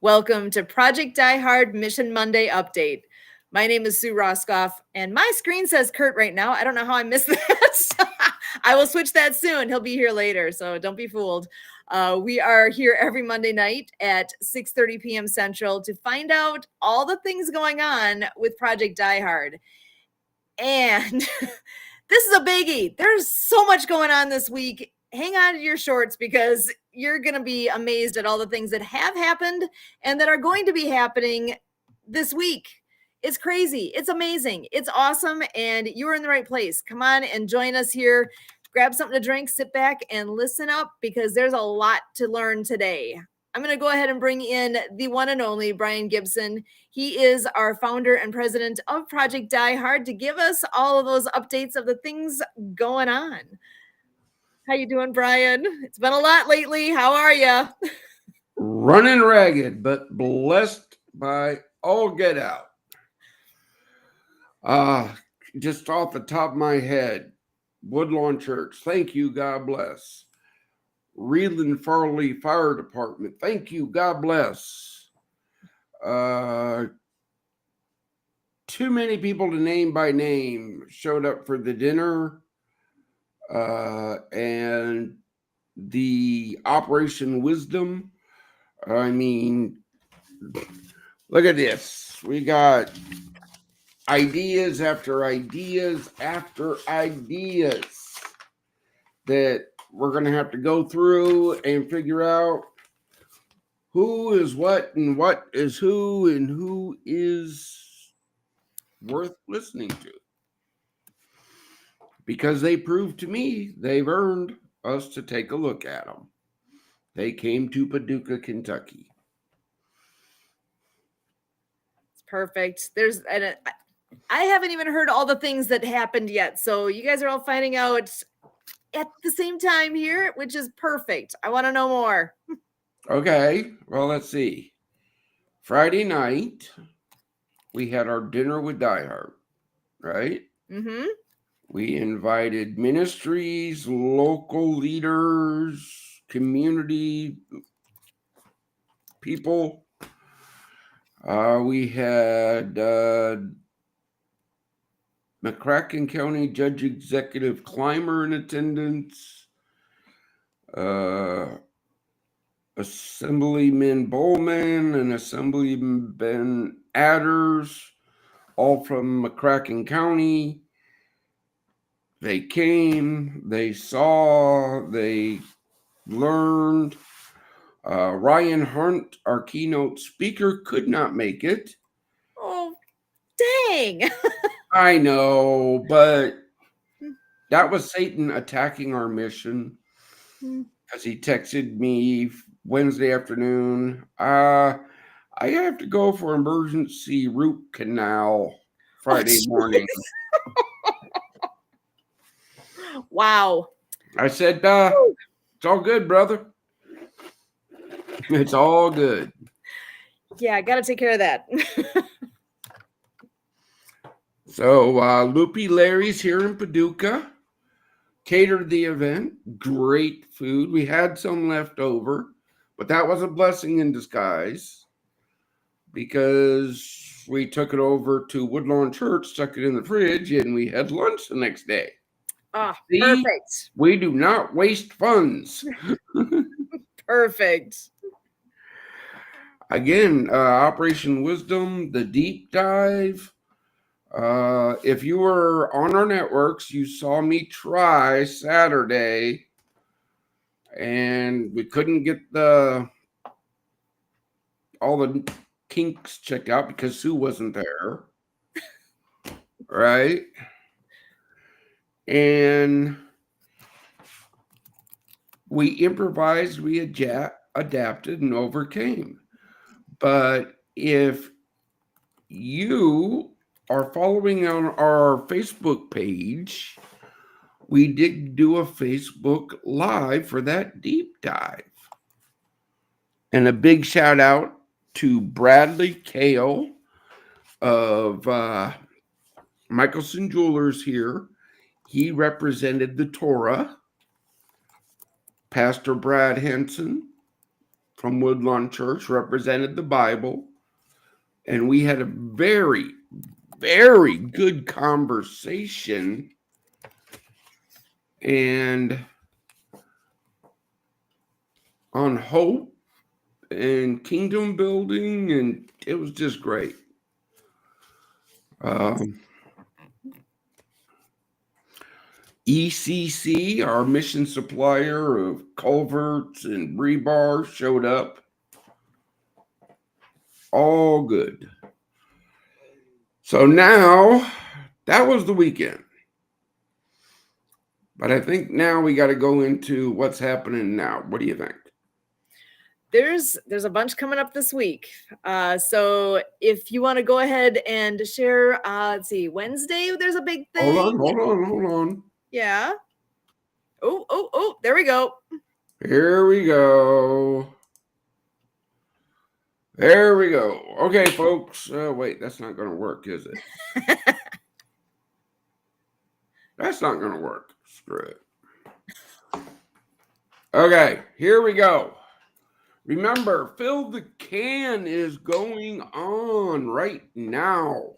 Welcome to Project Die Hard Mission Monday Update. My name is Sue Roscoff, and my screen says Kurt right now. I don't know how I missed that. I will switch that soon. He'll be here later, so don't be fooled. We are here every Monday night at 6:30 p.m. Central to find out all the things going on with Project Die Hard. And this is a biggie. There's so much going on this week. Hang on to your shorts because you're going to be amazed at all the things that have happened and that are going to be happening this week. It's crazy. It's amazing. It's awesome. And you're in the right place. Come on and join us here. Grab something to drink, sit back and listen up because there's a lot to learn today. I'm going to go ahead and bring in the one and only Brian Gibson. He is our founder and president of Project Die Hard to give us all of those updates of the things going on. How you doing, Brian? It's been a lot lately. How are you? Running ragged, but blessed by all get out. Just off the top of my head, Woodlawn Church, thank you, God bless. Reedland Farley Fire Department, thank you, God bless. Too many people to name by name showed up for the dinner. And the Operation Wisdom. I mean, look at this. We got ideas after ideas after ideas that we're going to have to go through and figure out who is what and what is who and who is worth listening to. Because they proved to me they've earned us to take a look at them. They came to Paducah, Kentucky. It's perfect. I haven't even heard all the things that happened yet. So you guys are all finding out at the same time here, which is perfect. I want to know more. Okay, well, let's see. Friday night, we had our dinner with Die Hard, right? Mm-hmm. We invited ministries, local leaders, community people. We had McCracken County Judge Executive Clymer in attendance. Assemblyman Bowman and Assemblyman Ben Adders, all from McCracken County. They came, they saw, they learned. Ryan Hunt, our keynote speaker, could not make it. Oh, dang. I know, but that was Satan attacking our mission because he texted me Wednesday afternoon. I have to go for emergency root canal Friday morning. Wow. I said, it's all good, brother. It's all good. Yeah, I got to take care of that. So Loopy Larry's here in Paducah. Catered the event. Great food. We had some left over, but that was a blessing in disguise because we took it over to Woodlawn Church, stuck it in the fridge, and we had lunch the next day. Oh, perfect. We do not waste funds. Perfect. Again, Operation Wisdom, the deep dive. If you were on our networks, you saw me try Saturday, and we couldn't get all the kinks checked out because Sue wasn't there, right? And we improvised, we adapted, and overcame. But if you are following on our Facebook page, we did do a Facebook Live for that deep dive. And a big shout out to Bradley Kale of Michelson Jewelers here. He represented the Torah. Pastor Brad Henson from Woodlawn Church represented the Bible, and we had a very, very good conversation. And on hope and kingdom building, and it was just great. ECC, our mission supplier of culverts and rebar, showed up. All good. So now that was the weekend. But I think now we got to go into what's happening now. What do you think? There's a bunch coming up this week. So if you want to go ahead and share, let's see, Wednesday, there's a big thing. Hold on. Yeah. Oh, there we go. Here we go. There we go. Okay, folks. Wait, that's not going to work, is it? That's not going to work. Screw it. Okay, here we go. Remember, Fill the Can is going on right now.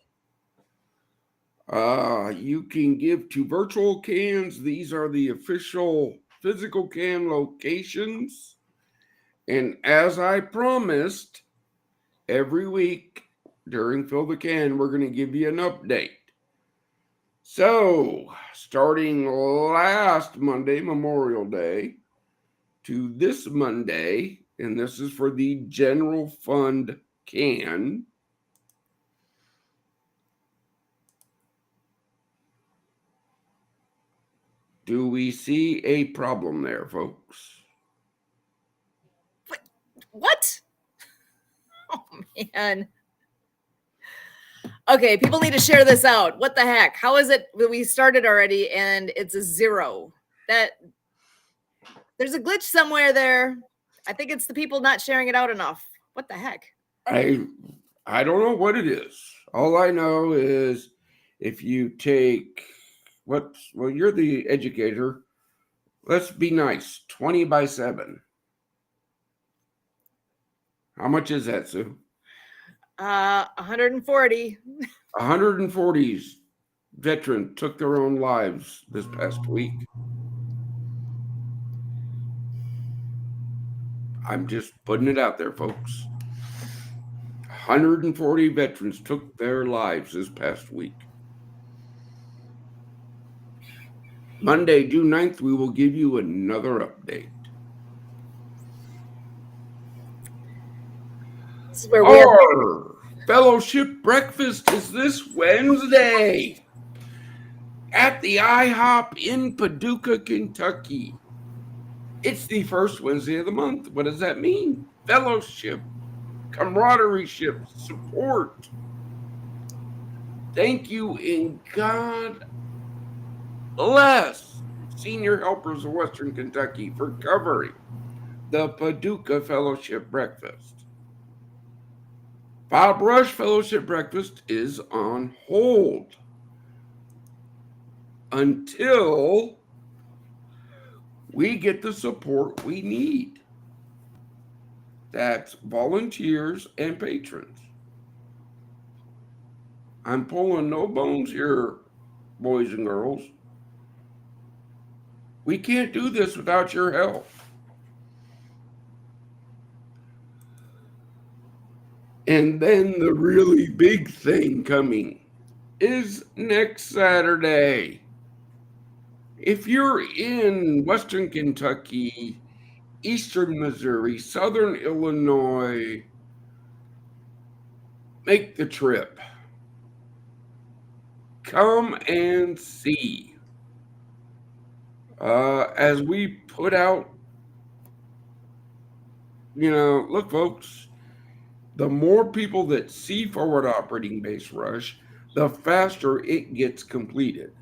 You can give to virtual cans. These are the official physical can locations. And as I promised, every week during Fill the Can, we're going to give you an update. So, starting last Monday, Memorial Day, to this Monday, and this is for the general fund can. Do we see a problem there, folks? What? Oh, man. Okay, people need to share this out. What the heck? How is it that we started already and it's a 0? There's a glitch somewhere there. I think it's the people not sharing it out enough. What the heck? I don't know what it is. All I know is if you take you're the educator. Let's be nice. 20 by 7. How much is that, Sue? 140. 140 veterans took their own lives this past week. I'm just putting it out there, folks. 140 veterans took their lives this past week. Monday, June 9th, we will give you another update. This is where Our fellowship breakfast is this Wednesday at the IHOP in Paducah, Kentucky. It's the first Wednesday of the month. What does that mean? Fellowship, camaraderie, support. Thank you, and God bless Senior Helpers of Western Kentucky for covering the Paducah Fellowship Breakfast. Bob Rush Fellowship Breakfast is on hold until we get the support we need. That's volunteers and patrons. I'm pulling no bones here, boys and girls. We can't do this without your help. And then the really big thing coming is next Saturday. If you're in Western Kentucky, Eastern Missouri, Southern Illinois, make the trip. Come and see. As we put out, look, folks, the more people that see Forward Operating Base Rush, the faster it gets completed.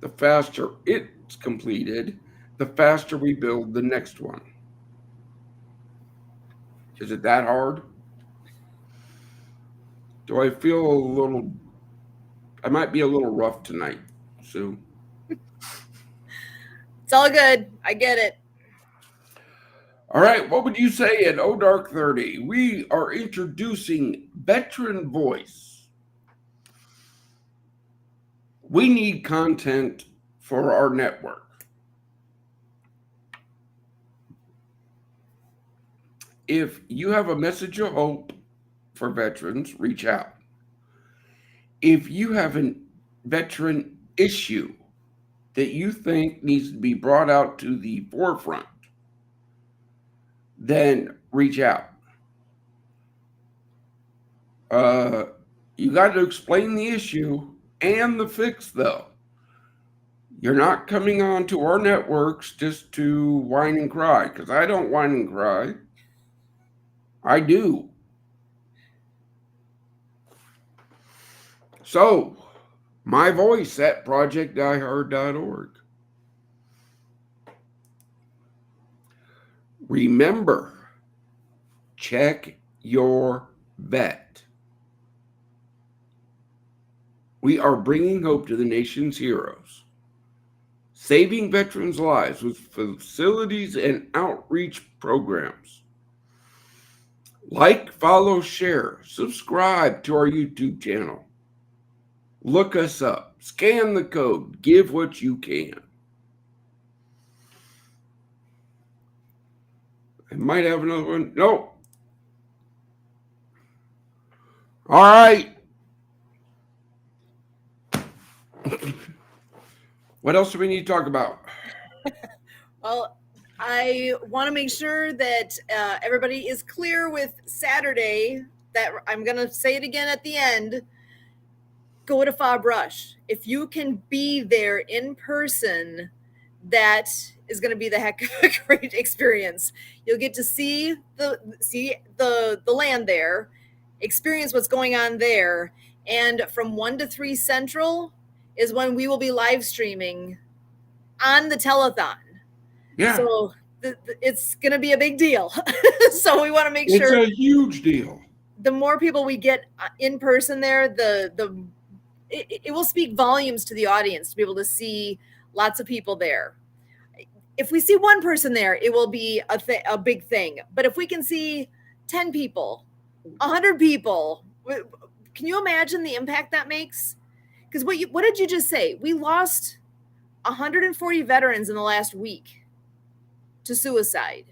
The faster it's completed, the faster we build the next one. Is it that hard? Do I feel I might be a little rough tonight, Sue? It's all good. I get it. All right, what would you say at O Dark 30? We are introducing Veteran Voice. We need content for our network. If you have a message of hope for veterans, reach out. If you have a veteran issue that you think needs to be brought out to the forefront, then reach out. You got to explain the issue and the fix, though. You're not coming on to our networks just to whine and cry, because I don't whine and cry. I do. So, my voice at projectdiehard.org. Remember, check your vet. We are bringing hope to the nation's heroes, saving veterans' lives with facilities and outreach programs. Like, follow, share, subscribe to our YouTube channel. Look us up, scan the code, give what you can. I might have another one. Nope. All right. What else do we need to talk about? Well, I want to make sure that everybody is clear with Saturday. That I'm going to say it again at the end. Go to Fob Rush. If you can be there in person, that is going to be the heck of a great experience. You'll get to see the land there, experience what's going on there, and from 1 to 3 Central is when we will be live streaming on the telethon. Yeah. So it's going to be a big deal. So we want to make sure it's a huge deal. The more people we get in person there, it will speak volumes to the audience to be able to see lots of people there. If we see one person there, it will be a big thing. But if we can see 10 people, 100 people, can you imagine the impact that makes? Because what did you just say? We lost 140 veterans in the last week to suicide.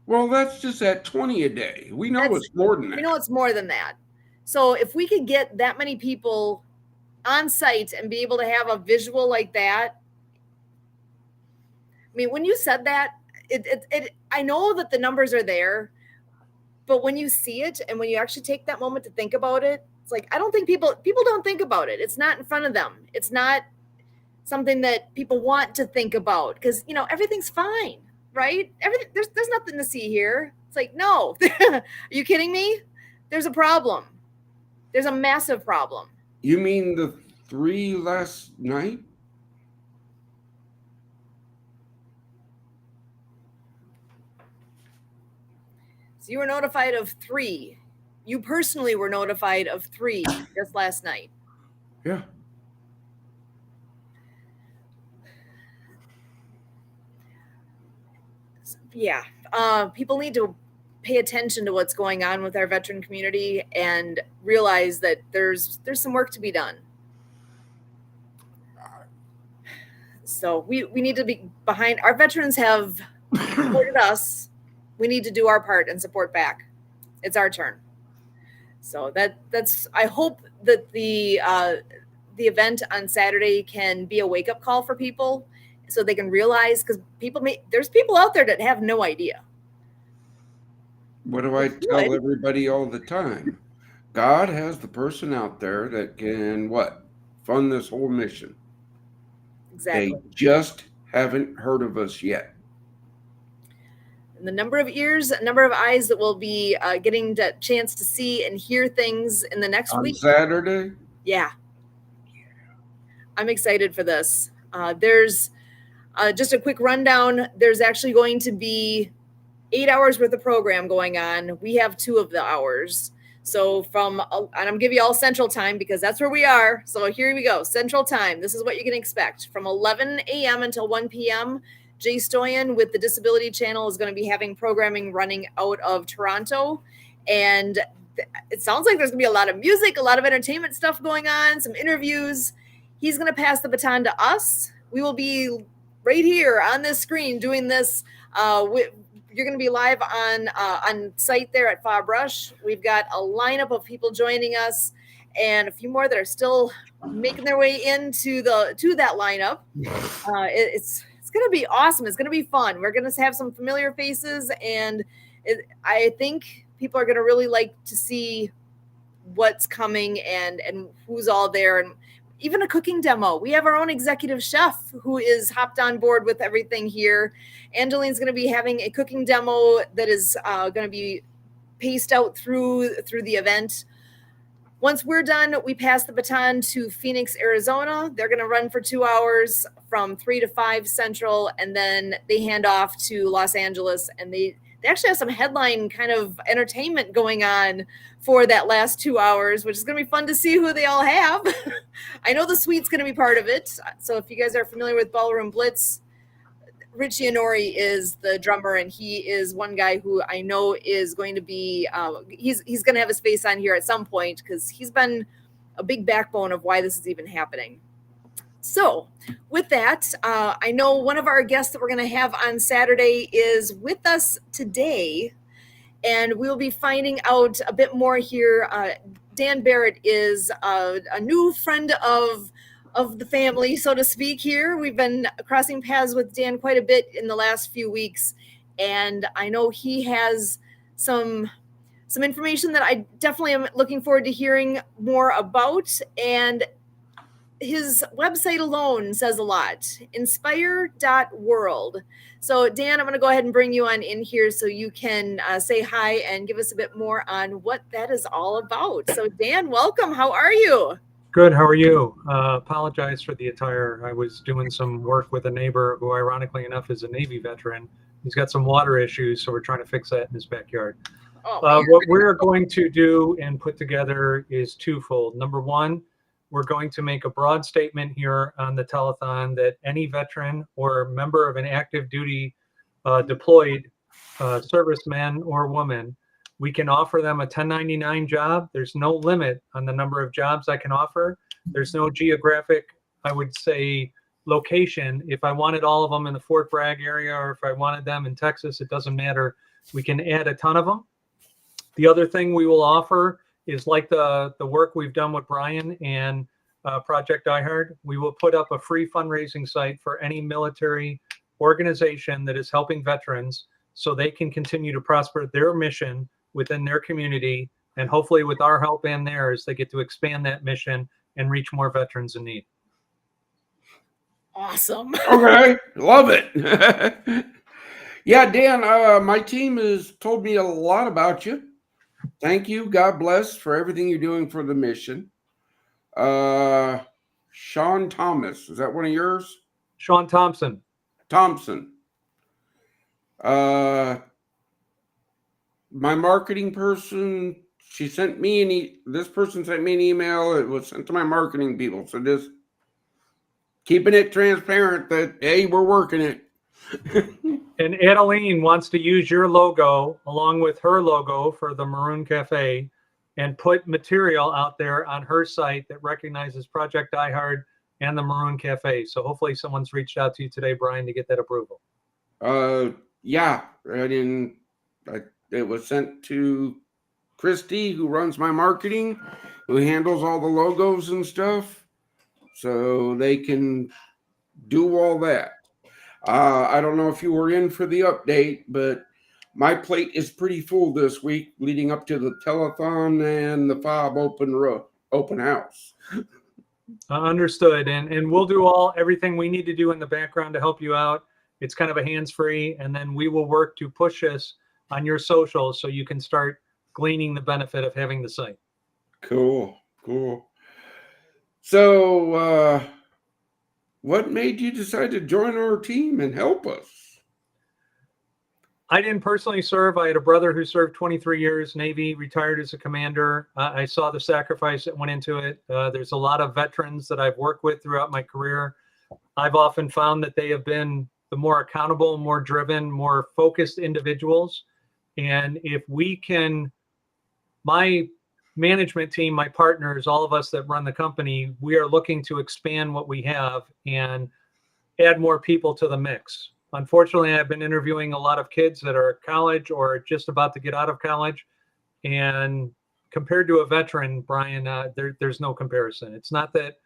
Well, that's just at 20 a day. We know it's more than that. We know it's more than that. So if we could get that many people on site and be able to have a visual like that. I mean, when you said that, I know that the numbers are there, but when you see it and when you actually take that moment to think about it, it's like, I don't think people don't think about it. It's not in front of them. It's not something that people want to think about because, everything's fine, right? There's nothing to see here. It's like, no, are you kidding me? There's a problem. There's a massive problem. You mean the 3 last night? So you were notified of 3. You personally were notified of 3 just last night. Yeah. Yeah. People need to pay attention to what's going on with our veteran community and realize that there's some work to be done. So we need to be behind. Our veterans have supported us. We need to do our part and support back. It's our turn. So that's. I hope that the event on Saturday can be a wake up call for people, so they can realize, because there's people out there that have no idea. What do I tell everybody all the time? God has the person out there that can fund this whole mission. Exactly. They just haven't heard of us yet. And the number of ears, number of eyes that will be getting the chance to see and hear things in the next week. On Saturday? Yeah. I'm excited for this. There's just a quick rundown. There's actually going to be 8 hours worth of program going on. We have 2 of the hours. So and I'm giving you all Central Time because that's where we are. So here we go. Central Time. This is what you can expect. From 11 a.m. until 1 p.m., Jay Stoyan with the Disability Channel is going to be having programming running out of Toronto. And it sounds like there's going to be a lot of music, a lot of entertainment stuff going on, some interviews. He's going to pass the baton to us. We will be right here on this screen doing this. You're going to be live on site there at Fob Rush. We've got a lineup of people joining us, and a few more that are still making their way into that lineup. It's going to be awesome. It's going to be fun. We're going to have some familiar faces, and I think people are going to really like to see what's coming and who's all there, and even a cooking demo. We have our own executive chef who is hopped on board with everything here. Angeline's going to be having a cooking demo that is going to be paced out through the event. Once we're done, we pass the baton to Phoenix, Arizona. They're going to run for 2 hours from 3 to 5 Central, and then they hand off to Los Angeles, and they actually have some headline kind of entertainment going on for that last 2 hours, which is going to be fun to see who they all have. I know the suite's going to be part of it. So if you guys are familiar with Ballroom Blitz, Richie Honori is the drummer, and he is one guy who I know is going to be, he's going to have his face on here at some point because he's been a big backbone of why this is even happening. So with that, I know one of our guests that we're going to have on Saturday is with us today, and we'll be finding out a bit more here. Dan Barrett is a new friend of the family, so to speak here. We've been crossing paths with Dan quite a bit in the last few weeks, and I know he has some information that I definitely am looking forward to hearing more about, and his website alone says a lot, inspire.world. So Dan, I'm going to go ahead and bring you on in here so you can say hi and give us a bit more on what that is all about. So Dan, welcome. How are you? Good. How are you? Apologize for the attire. I was doing some work with a neighbor who, ironically enough, is a Navy veteran. He's got some water issues, so we're trying to fix that in his backyard. What we're going to do and put together is twofold. Number one, we're going to make a broad statement here on the telethon that any veteran or member of an active duty deployed serviceman or woman, we can offer them a 1099 job. There's no limit on the number of jobs I can offer. There's no geographic, I would say, location. If I wanted all of them in the Fort Bragg area or if I wanted them in Texas, it doesn't matter. We can add a ton of them. The other thing we will offer is like the work we've done with Brian and Project Die Hard. We will put up a free fundraising site for any military organization that is helping veterans so they can continue to prosper their mission within their community. And hopefully with our help and theirs, they get to expand that mission and reach more veterans in need. Awesome. Okay, love it. Yeah, Dan, my team has told me a lot about you. Thank you. God bless for everything you're doing for the mission. Sean Thomas, is that one of yours? Sean Thompson. Thompson. My marketing person, she sent me this person sent me an email. It was sent to my marketing people. So just keeping it transparent that, hey, we're working it. And Adeline wants to use your logo along with her logo for the Maroon Cafe and put material out there on her site that recognizes Project Die Hard and the Maroon Cafe. So hopefully someone's reached out to you today, Brian, to get that approval. Yeah, it was sent to Christy, who runs my marketing, who handles all the logos and stuff, so they can do all that. I don't know if you were in for the update, but my plate is pretty full this week leading up to the telethon and the FOB open house. Understood. And we'll do everything we need to do in the background to help you out. It's kind of a hands-free, and then we will work to push this on your socials so you can start gleaning the benefit of having the site. Cool. So, what made you decide to join our team and help us? I didn't personally serve. I had a brother who served 23 years, Navy, retired as a commander. I saw the sacrifice that went into it. There's a lot of veterans that I've worked with throughout my career. I've often found that they have been the more accountable, more driven, more focused individuals. And if we can, my management team, my partners, all of us that run the company, we are looking to expand what we have and add more people to the mix. Unfortunately, I've been interviewing a lot of kids that are at college or just about to get out of college. And compared to a veteran, Brian, there's no comparison. It's not that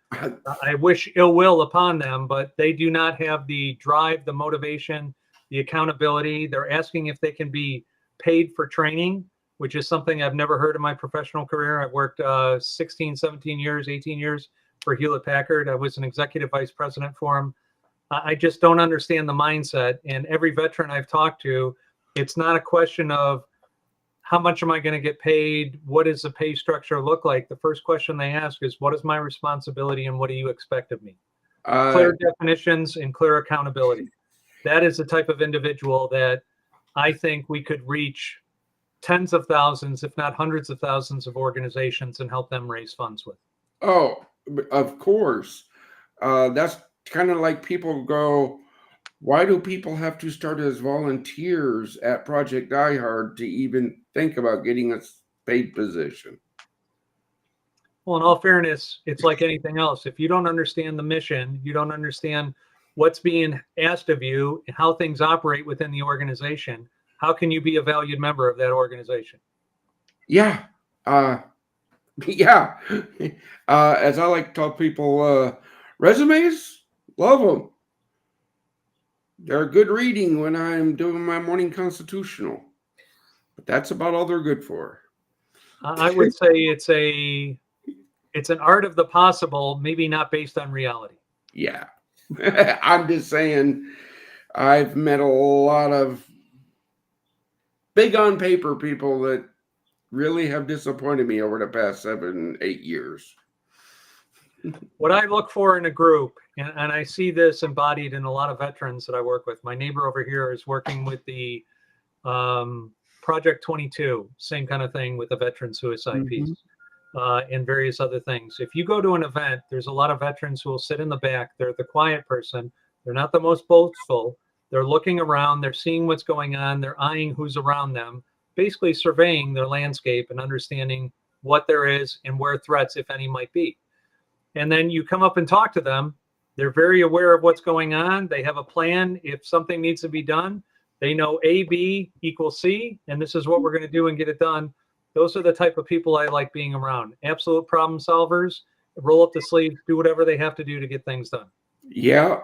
I wish ill will upon them, but they do not have the drive, the motivation, the accountability. They're asking if they can be paid for training, which is something I've never heard in my professional career. I've worked 16, 17 years, 18 years for Hewlett Packard. I was an executive vice president for them. I just don't understand the mindset. And every veteran I've talked to, it's not a question of how much am I going to get paid? What does the pay structure look like? The first question they ask is, what is my responsibility and what do you expect of me? Clear definitions and clear accountability. That is the type of individual that I think we could reach tens of thousands, if not hundreds of thousands of organizations and help them raise funds with. Oh, of course. That's kind of like people go, why do people have to start as volunteers at Project Die Hard to even think about getting a paid position? Well, in all fairness, it's like anything else. If you don't understand the mission, you don't understand what's being asked of you and how things operate within the organization, how can you be a valued member of that organization? Yeah. Yeah. As I like to tell people, resumes, love them. They're good reading when I'm doing my morning constitutional, but that's about all they're good for. I would say it's an art of the possible, maybe not based on reality. Yeah. I'm just saying, I've met a lot of big on paper people that really have disappointed me over the past 7, 8 years. What I look for in a group, and I see this embodied in a lot of veterans that I work with. My neighbor over here is working with the Project 22, same kind of thing with the veteran suicide piece, and various other things. If you go to an event, there's a lot of veterans who will sit in the back. They're the quiet person. They're not the most boastful. They're looking around. They're seeing what's going on. They're eyeing who's around them, basically surveying their landscape and understanding what there is and where threats, if any, might be. And then you come up and talk to them. They're very aware of what's going on. They have a plan. If something needs to be done, they know A, B equals C, and this is what we're going to do and get it done. Those are the type of people I like being around. Absolute problem solvers, roll up the sleeves, do whatever they have to do to get things done. Yeah.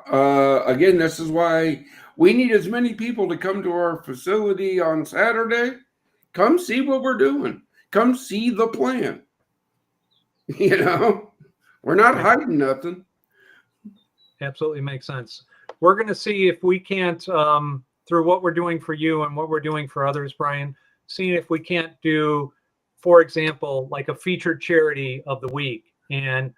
Again, this is why we need as many people to come to our facility on Saturday. Come see what we're doing. Come see the plan. You know, we're not hiding nothing. Absolutely makes sense. We're going to see if we can't, through what we're doing for you and what we're doing for others, Brian, seeing if we can't do, for example, like a featured charity of the week, and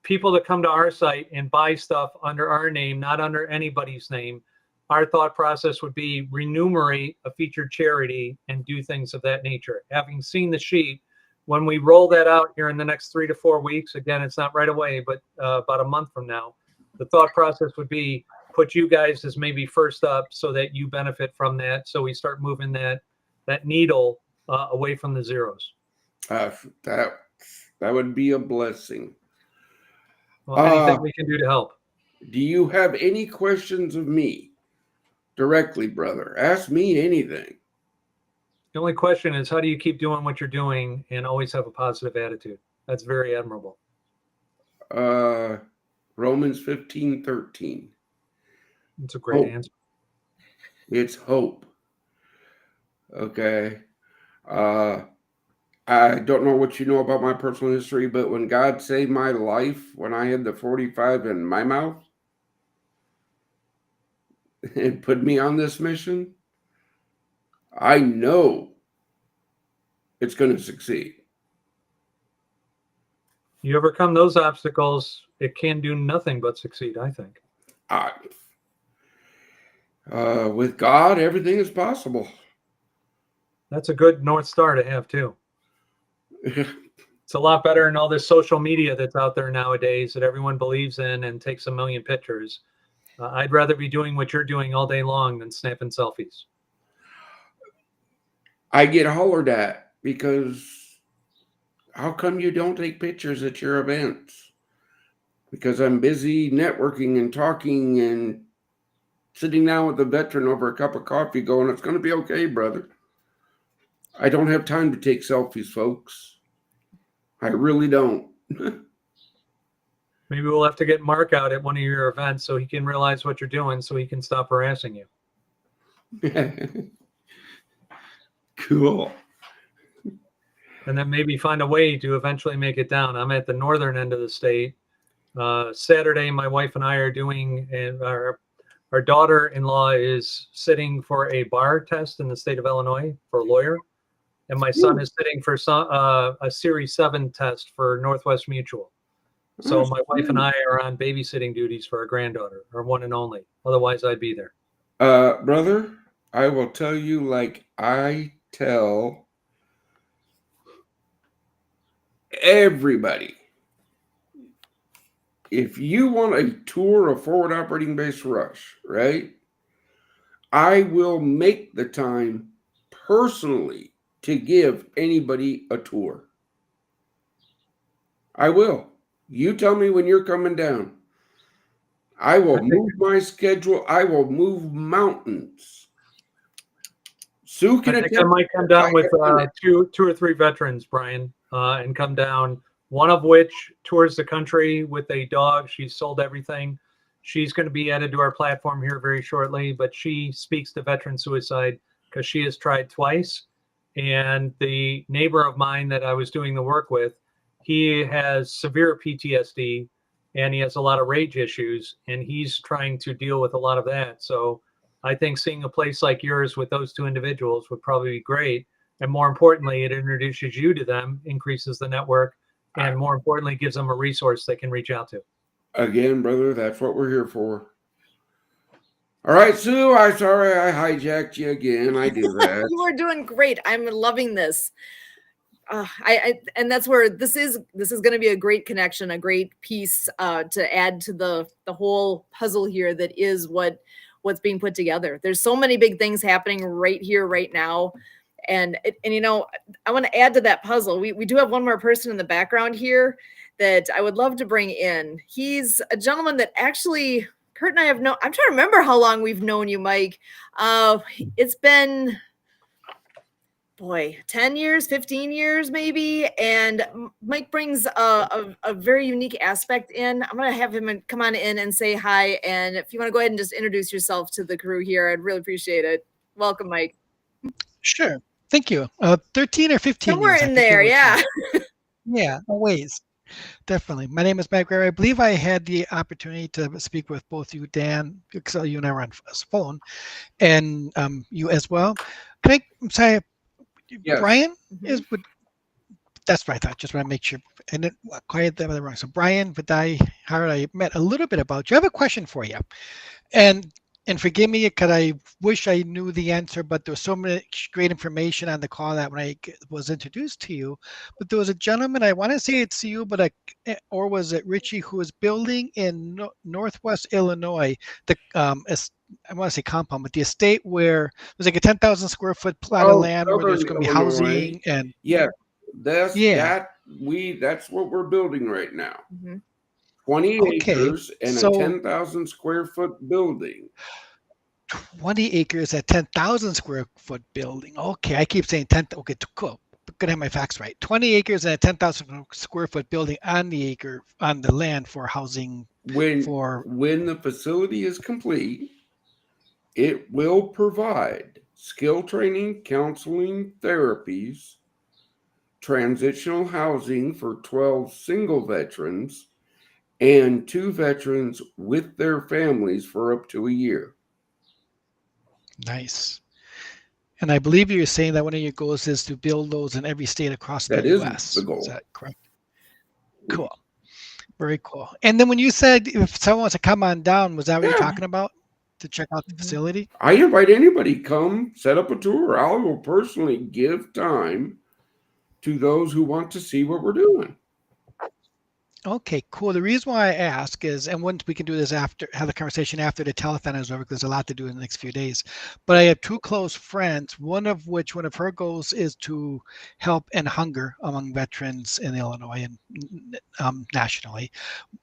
people that come to our site and buy stuff under our name, not under anybody's name. Our thought process would be remunerate a featured charity and do things of that nature. Having seen the sheet, when we roll that out here in the next 3 to 4 weeks, again, it's not right away, but about a month from now, the thought process would be put you guys as maybe first up so that you benefit from that. So we start moving that needle away from the zeros. That would be a blessing. Well, anything we can do to help. Do you have any questions of me directly, brother? Ask me anything. The only question is, how do you keep doing what you're doing and always have a positive attitude? That's very admirable. Romans 15:13. That's a great answer. It's hope. Okay. I don't know what you know about my personal history, but when God saved my life, when I had the 45 in my mouth and put me on this mission, I know it's going to succeed. You overcome those obstacles, it can do nothing but succeed, I think. With God, everything is possible. That's a good North Star to have, too. It's a lot better than all this social media that's out there nowadays that everyone believes in and takes a million pictures. I'd rather be doing what you're doing all day long than snapping selfies. I get hollered at because how come you don't take pictures at your events? Because I'm busy networking and talking and sitting down with a veteran over a cup of coffee going, it's going to be okay, brother. I don't have time to take selfies, folks. I really don't. Maybe we'll have to get Mark out at one of your events so he can realize what you're doing so he can stop harassing you. Cool. And then maybe find a way to eventually make it down. I'm at the northern end of the state. Saturday, my wife and I are doing, and our daughter-in-law is sitting for a bar test in the state of Illinois for a lawyer. And my son is sitting for a Series 7 test for Northwest Mutual. So my wife and I are on babysitting duties for our granddaughter, our one and only. Otherwise, I'd be there. Brother, I will tell you like I tell everybody. If you want a tour of forward operating base Rush, right? I will make the time personally to give anybody a tour. I will. You tell me when you're coming down. I will move my schedule. I will move mountains. Sue can I think I might come down with two or three veterans, Brian, and come down. One of which tours the country with a dog. She's sold everything. She's going to be added to our platform here very shortly, but she speaks to veteran suicide because she has tried twice. And the neighbor of mine that I was doing the work with, he has severe PTSD and he has a lot of rage issues, and he's trying to deal with a lot of that. So I think seeing a place like yours with those two individuals would probably be great. And more importantly, it introduces you to them, increases the network, and more importantly, gives them a resource they can reach out to. Again, brother, that's what we're here for. All right, Sue, I'm sorry I hijacked you again. I do that. You are doing great. I'm loving this. And that's where this is going to be a great connection, a great piece to add to the whole puzzle here. That is what's being put together. There's so many big things happening right here, right now. And you know, I want to add to that puzzle. We do have one more person in the background here that I would love to bring in. He's a gentleman that actually Kurt and I have known. I'm trying to remember how long we've known you, Mike. It's been, 10 years, 15 years maybe. And Mike brings a very unique aspect in. I'm going to have him come on in and say hi. And if you want to go ahead and just introduce yourself to the crew here, I'd really appreciate it. Welcome, Mike. Sure. Thank you. 13 or 15 Somewhere years. in there, yeah. Yeah, always. Definitely. My name is Mike Guerrero. I believe I had the opportunity to speak with both you, Dan, because you and I were on phone, and you as well. Can I'm sorry, yes. Brian that's what I thought. Just want to make sure. And then quiet them wrong. So Brian Vidai, how I met a little bit about you. I have a question for you, and forgive me because I wish I knew the answer, but there was so much great information on the call that when I was introduced to you, but there was a gentleman, I want to say it's you, but or was it Richie, who was building in Northwest Illinois, the I want to say compound, but the estate where there's like a 10,000 square foot plot of land where there's going to be housing and that's what we're building right now. 20 acres and a 10,000 square foot building. 20 acres at 10,000 square foot building. Okay, I keep saying 10. Okay, cool. Gonna have my facts right. 20 acres and a 10,000 square foot building on the land for housing. When the facility is complete, it will provide skill training, counseling, therapies, transitional housing for 12 single veterans, and 2 veterans with their families for up to a year. Nice. And I believe you're saying that one of your goals is to build those in every state across the U.S. That is the goal. Is that correct? Cool. Very cool. And then when you said if someone wants to come on down, was that what you're talking about? To check out the facility? I invite anybody, come set up a tour. I will personally give time to those who want to see what we're doing. Okay, cool. The reason why I ask is, and once we can do this after, have the conversation after the telethon is over, because there's a lot to do in the next few days. But I have two close friends, one of her goals is to help end hunger among veterans in Illinois and nationally.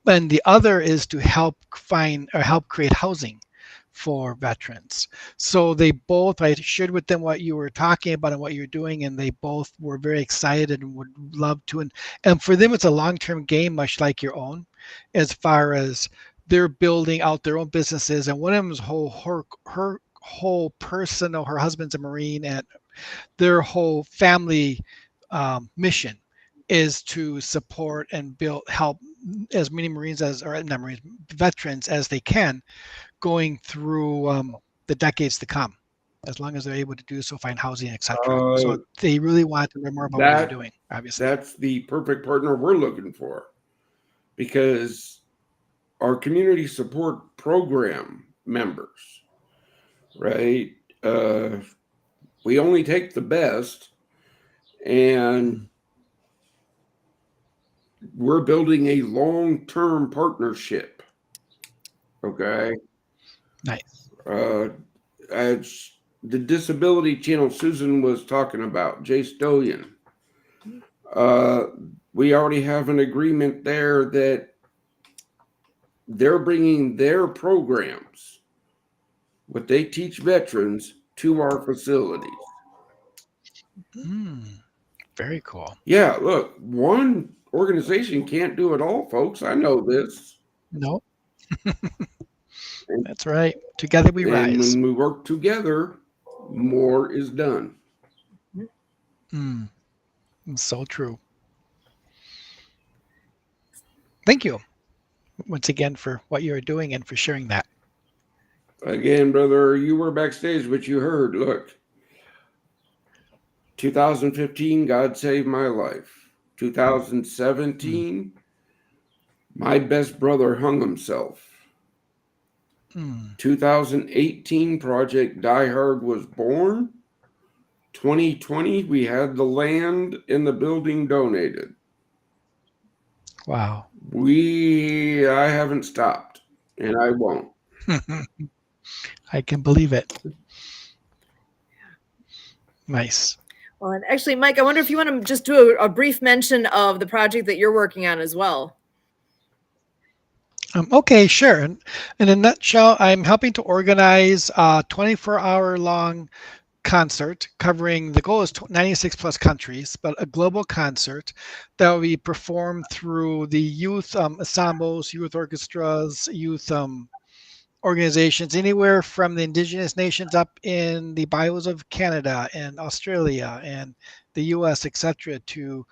And the other is to help find or help create housing for veterans. So they both, I shared with them what you were talking about and what you're doing, and they both were very excited and would love to. And for them, it's a long-term game, much like your own, as far as they're building out their own businesses. And one of them's her whole personal, her husband's a Marine, and their whole family mission is to support and help as many Marines or not Marines, veterans as they can going through the decades to come, as long as they're able to do so, find housing, etc. So they really want to learn more about what you're doing, obviously. That's the perfect partner we're looking for, because our community support program members, right? We only take the best, and we're building a long-term partnership. Okay. Nice. As the disability channel Susan was talking about, Jay Stillion, we already have an agreement there that they're bringing their programs, what they teach veterans, to our facilities. Very cool. Yeah, look, one organization can't do it all, folks. I know this. No. That's right. Together we rise. And when we work together, more is done. So true. Thank you once again for what you're doing and for sharing that. Again, brother, you were backstage, but you heard, look, 2015, God saved my life. 2017, my best brother hung himself. 2018, Project Die Hard was born. 2020, we had the land and the building donated. Wow. I haven't stopped, and I won't. I can believe it. Nice. Well, and actually, Mike, I wonder if you want to just do a brief mention of the project that you're working on as well. Okay, sure. In a nutshell, I'm helping to organize a 24-hour-long concert covering, the goal is 96 plus countries, but a global concert that will be performed through the youth ensembles, youth orchestras, youth organizations, anywhere from the indigenous nations up in the bayous of Canada and Australia and the US, etc., to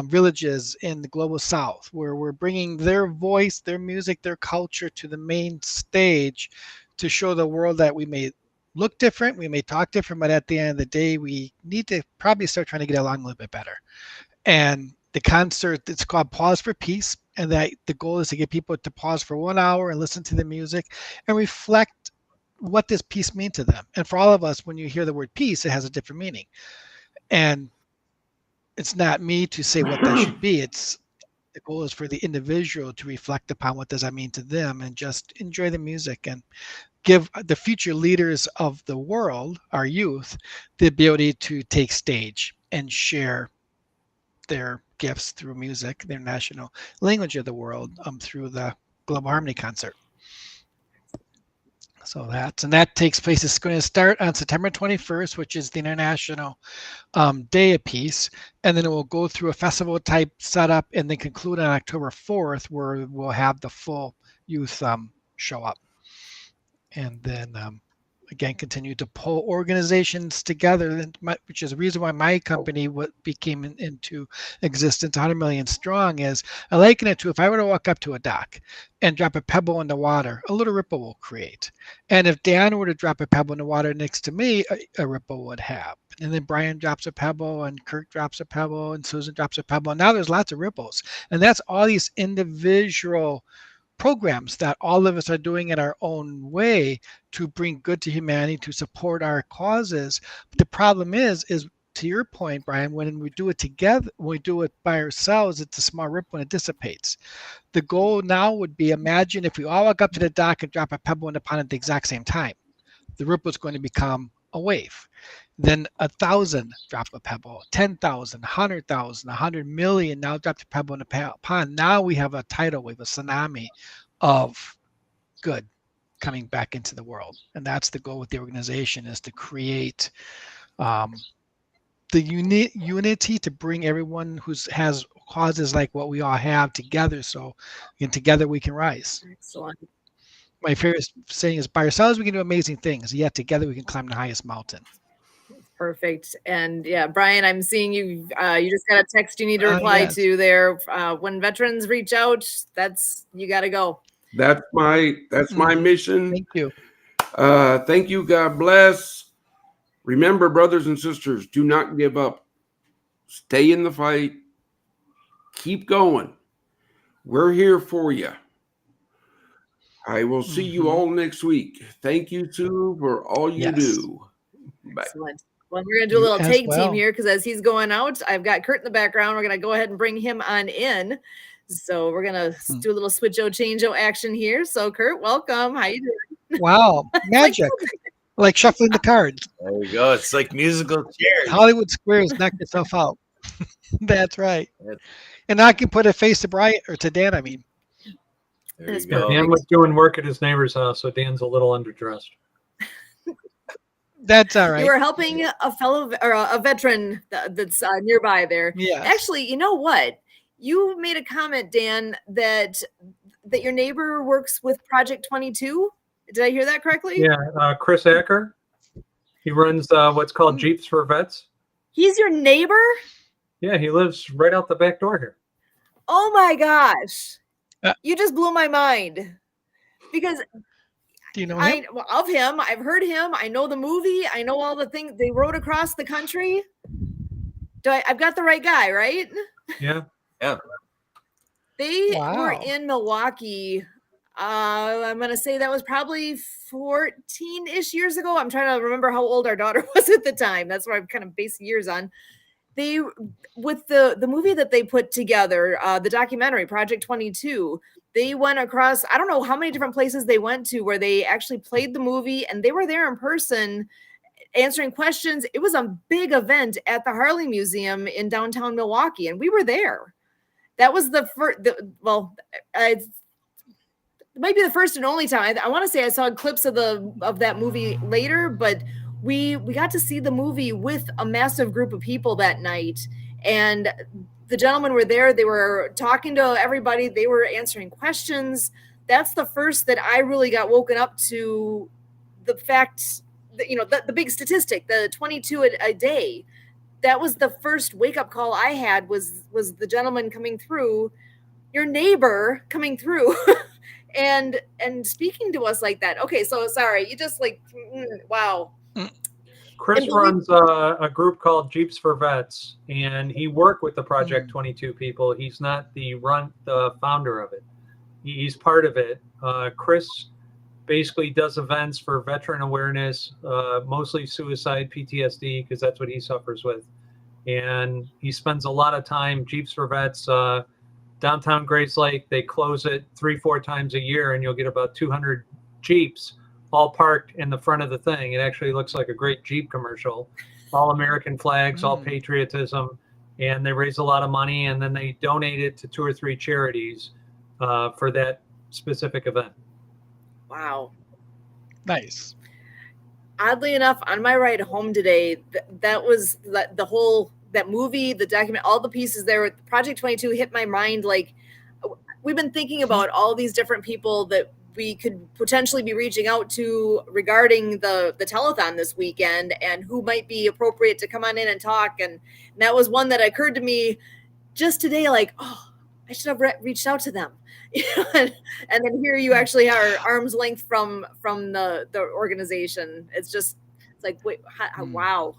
villages in the global south, where we're bringing their voice, their music, their culture to the main stage to show the world that we may look different, we may talk different, but at the end of the day, we need to probably start trying to get along a little bit better. And the concert, it's called Pause for Peace, and that the goal is to get people to pause for 1 hour and listen to the music and reflect what does peace mean to them. And for all of us, when you hear the word peace, it has a different meaning. And it's not me to say what that should be. It's the goal is for the individual to reflect upon what does that mean to them and just enjoy the music and give the future leaders of the world, our youth, the ability to take stage and share their gifts through music, their national language of the world, through the Global Harmony Concert. So that takes place. It's going to start on September 21st, which is the International Day of Peace, and then it will go through a festival type setup and then conclude on October 4th, where we'll have the full youth show up. And then again, continue to pull organizations together, which is the reason why my company became into existence, 100 million strong, is I liken it to if I were to walk up to a dock and drop a pebble in the water, a little ripple will create. And if Dan were to drop a pebble in the water next to me, a ripple would happen. And then Brian drops a pebble and Kirk drops a pebble and Susan drops a pebble. And now there's lots of ripples. And that's all these individual programs that all of us are doing in our own way to bring good to humanity, to support our causes. But the problem is to your point, Brian, when we do it together, when we do it by ourselves, it's a small ripple and it dissipates. The goal now would be, imagine if we all walk up to the dock and drop a pebble in the pond at the exact same time. The ripple is going to become a wave. Then 1,000 drop a pebble, 10,000, 100,000, 100 million now drop a pebble in the pond. Now we have a tidal wave, a tsunami of good coming back into the world. And that's the goal with the organization, is to create the unity to bring everyone who has causes like what we all have together, so together we can rise. Excellent. My favorite saying is, by ourselves we can do amazing things, yet together we can climb the highest mountain. Perfect. And yeah, Brian, I'm seeing you just got a text you need to reply yes. to there. When veterans reach out, you got to go. That's my mission. Thank you. Thank you. God bless. Remember, brothers and sisters, do not give up. Stay in the fight. Keep going. We're here for you. I will see you all next week. Thank you, Sue, for all you do. Bye. Excellent. Well, we're going to do a little tag team here, because as he's going out, I've got Kurt in the background. We're going to go ahead and bring him on in. So we're going to do a little switcho changeo action here. So Kurt, welcome. How you doing? Wow. Magic. Like shuffling the cards. There we go. It's like musical chairs. Hollywood Squares knocked itself out. That's right. And I can put a face to Brian, or to Dan, I mean. There you go. Dan was doing work at his neighbor's house, so Dan's a little underdressed. That's all right. You were helping a fellow or a veteran that's nearby there. Yeah. Actually, you know what? You made a comment, Dan, that your neighbor works with Project 22. Did I hear that correctly? Yeah, Chris Acker. He runs what's called Jeeps for Vets. He's your neighbor? Yeah, he lives right out the back door here. Oh my gosh. You just blew my mind. Because do you know him? Of him, I've heard him. I know the movie. I know all the things they rode across the country. I've got the right guy, right? Yeah. Yeah. They were in Milwaukee. I'm going to say that was probably 14-ish years ago. I'm trying to remember how old our daughter was at the time. That's what I'm kind of basing years on. They, with the movie that they put together, the documentary Project 22, they went across, I don't know how many different places they went to where they actually played the movie, and they were there in person answering questions. It was a big event at the Harley Museum in downtown Milwaukee, and we were there. That was the first, it might be the first and only time. I want to say I saw clips of that movie later, but we got to see the movie with a massive group of people that night. And the gentlemen were there. They were talking to everybody. They were answering questions. That's the first that I really got woken up to the fact that, the big statistic, the 22 a day. That was the first wake-up call I had was the gentleman coming through, your neighbor coming through and speaking to us like that. Okay, so sorry. You just wow. Chris runs a group called Jeeps for Vets, and he worked with the Project 22 people. He's not the founder of it. He's part of it. Chris basically does events for veteran awareness, mostly suicide, PTSD, because that's what he suffers with. And he spends a lot of time, Jeeps for Vets, downtown Grace Lake. They close it 3-4 times a year, and you'll get about 200 Jeeps all parked in the front of the thing. It actually looks like a great Jeep commercial. All American flags, all patriotism, and they raise a lot of money, and then they donate it to 2 or 3 charities for that specific event. Wow. Nice. Oddly enough, on my ride home today, that was the whole, that movie, the document, all the pieces there. Project 22 hit my mind. Like, we've been thinking about all these different people that we could potentially be reaching out to regarding the telethon this weekend, and who might be appropriate to come on in and talk. And that was one that occurred to me just today, like, oh, I should have reached out to them. And then here you actually are arm's length from the organization. It's like, wait, wow.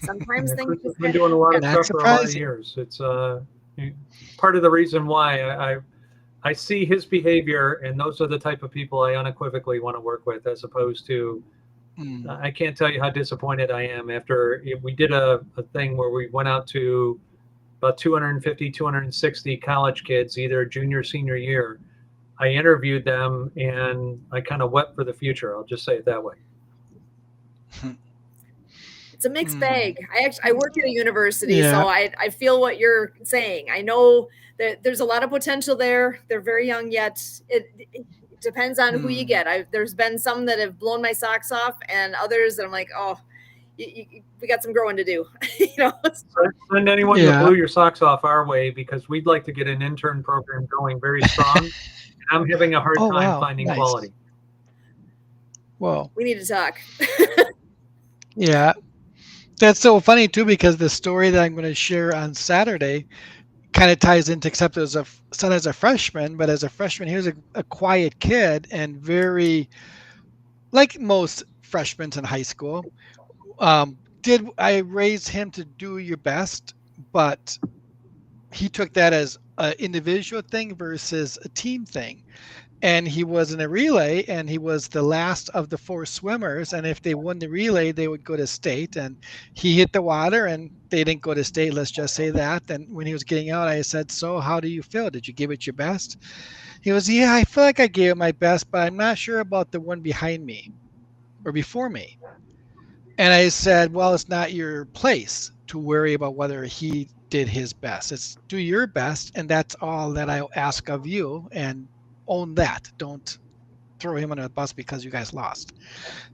Sometimes things Chris has been doing a lot of stuff for a lot of years. It's part of the reason why I see his behavior, and those are the type of people I unequivocally want to work with, as opposed to I can't tell you how disappointed I am after we did a thing where we went out to about 250, 260 college kids, either junior, senior year. I interviewed them and I kind of wept for the future. I'll just say it that way. It's a mixed bag. I work at a university, so I feel what you're saying. I know that there's a lot of potential there. They're very young yet. It depends on who you get. There's been some that have blown my socks off, and others that I'm like, oh, we got some growing to do. Send anyone that blew your socks off our way, because we'd like to get an intern program going very strong. I'm having a hard time finding quality. Well, we need to talk. Yeah. That's so funny too, because the story that I'm going to share on Saturday kind of ties into, except as a son as a freshman, but as a freshman, he was a quiet kid and very, like most freshmen in high school. Did I raise him to do your best, but he took that as an individual thing versus a team thing. And he was in a relay, and he was the last of the 4 swimmers. And if they won the relay, they would go to state. And he hit the water, and they didn't go to state. Let's just say that. And when he was getting out, I said, "So how do you feel? Did you give it your best?" He goes, "Yeah, I feel like I gave it my best, but I'm not sure about the one behind me or before me." And I said, "Well, it's not your place to worry about whether he did his best. It's do your best, and that's all that I ask of you. And own that. Don't throw him under the bus because you guys lost."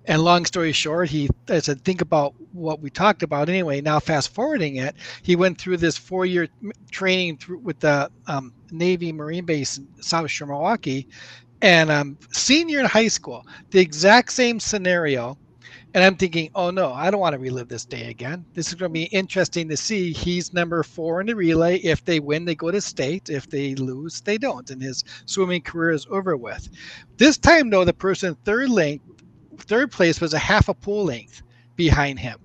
And long story short, I said, think about what we talked about anyway. Now, fast forwarding it, he went through this 4-year training with the Navy Marine Base in South Shore, Milwaukee, and senior in high school, the exact same scenario. And I'm thinking, oh no, I don't want to relive this day again. This is going to be interesting to see. He's number 4 in the relay. If they win, they go to state. If they lose, they don't. And his swimming career is over with. This time, though, the person third place was a half a pool length behind him.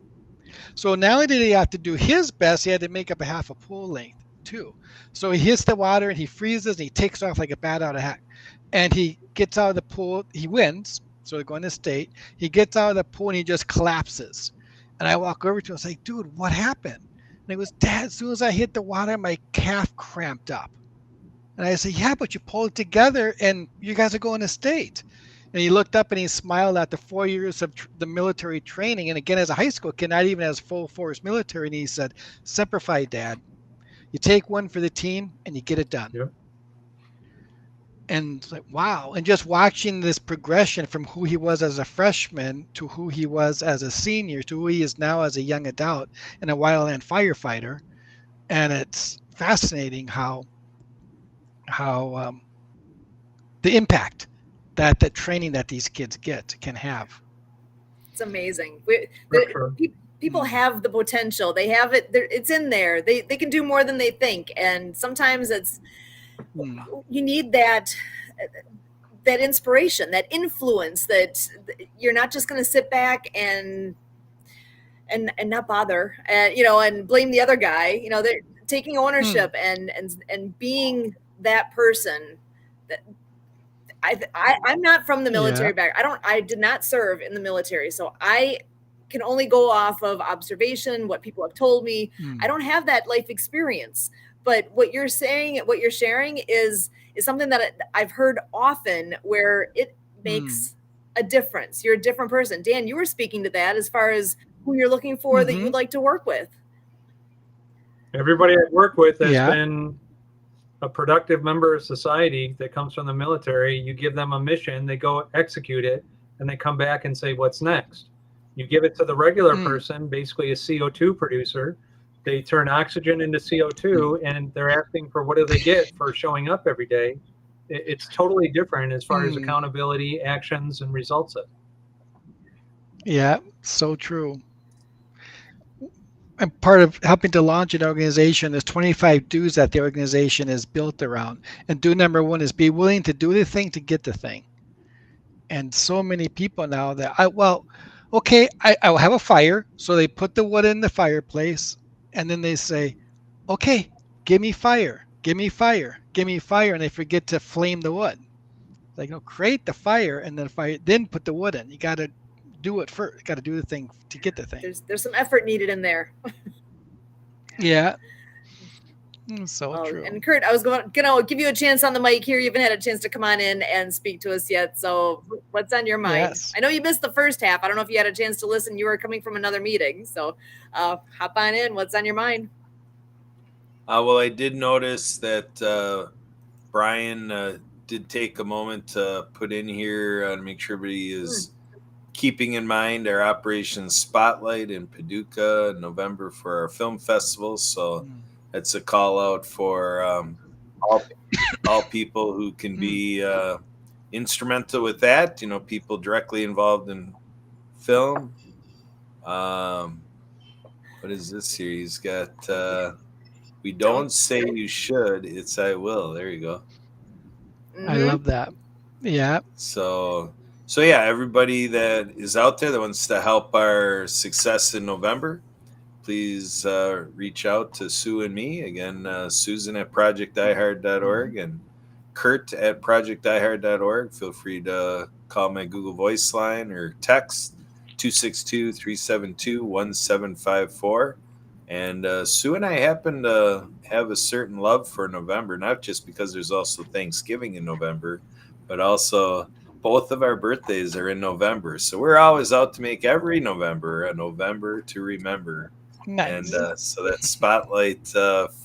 So not only did he have to do his best, he had to make up a half a pool length too. So he hits the water and he freezes and he takes off like a bat out of heck. And he gets out of the pool. He wins. So they're going to state. He gets out of the pool and he just collapses. And I walk over to him and say, "Dude, what happened?" And he goes, "Dad, as soon as I hit the water, my calf cramped up." And I say, "Yeah, but you pulled it together and you guys are going to state." And he looked up and he smiled at the 4 years of the military training. And again, as a high school kid, not even as full force military. And he said, "Semper Fi, Dad. You take one for the team and you get it done." Yep. And like, wow. And just watching this progression from who he was as a freshman to who he was as a senior to who he is now as a young adult and a wildland firefighter. And it's fascinating how the impact that the training that these kids get can have. It's amazing. People have the potential. They have it. It's in there. They can do more than they think. And sometimes you need that inspiration, that influence, that you're not just going to sit back and not bother, and blame the other guy. They're taking ownership and being that person. That I'm not from the military back. I did not serve in the military, so I can only go off of observation, what people have told me. I don't have that life experience. But what you're saying, what you're sharing is something that I've heard often, where it makes a difference. You're a different person. Dan, you were speaking to that as far as who you're looking for that you'd like to work with. Everybody I've worked with has been a productive member of society that comes from the military. You give them a mission, they go execute it, and they come back and say, "What's next?" You give it to the regular person, basically a CO2 producer. They turn oxygen into CO2, and they're asking for what do they get for showing up every day. It's totally different as far as accountability, actions, and results. Yeah, so true. I'm part of helping to launch an organization. There's 25 do's that the organization is built around. And do number 1 is be willing to do the thing to get the thing. And so many people now that I'll have a fire. So they put the wood in the fireplace. And then they say, "Okay, give me fire, give me fire, give me fire." And they forget to flame the wood. Like, create the fire and then then put the wood in. You got to do it first. Got to do the thing to get the thing. There's some effort needed in there. Yeah. So Well, true. and Kurt, I was gonna give you a chance on the mic here. You haven't had a chance to come on in and speak to us yet. So what's on your mind? Yes. I know you missed the first half. I don't know if you had a chance to listen. You were coming from another meeting. So hop on in. What's on your mind? Well, I did notice that Brian did take a moment to put in here to make sure everybody is keeping in mind our Operation Spotlight in Paducah in November for our film festival. So that's a call out for all people who can be instrumental with that. People directly involved in film. What is this here? He's got we don't say you should, it's I will. There you go. I love that. Yeah. So yeah, everybody that is out there that wants to help our success in November, please reach out to Sue and me. Again, Susan at projectdiehard.org and Kurt at projectdiehard.org. Feel free to call my Google Voice line or text 262-372-1754. And Sue and I happen to have a certain love for November, not just because there's also Thanksgiving in November, but also both of our birthdays are in November. So we're always out to make every November a November to remember. Nice. And so that Spotlight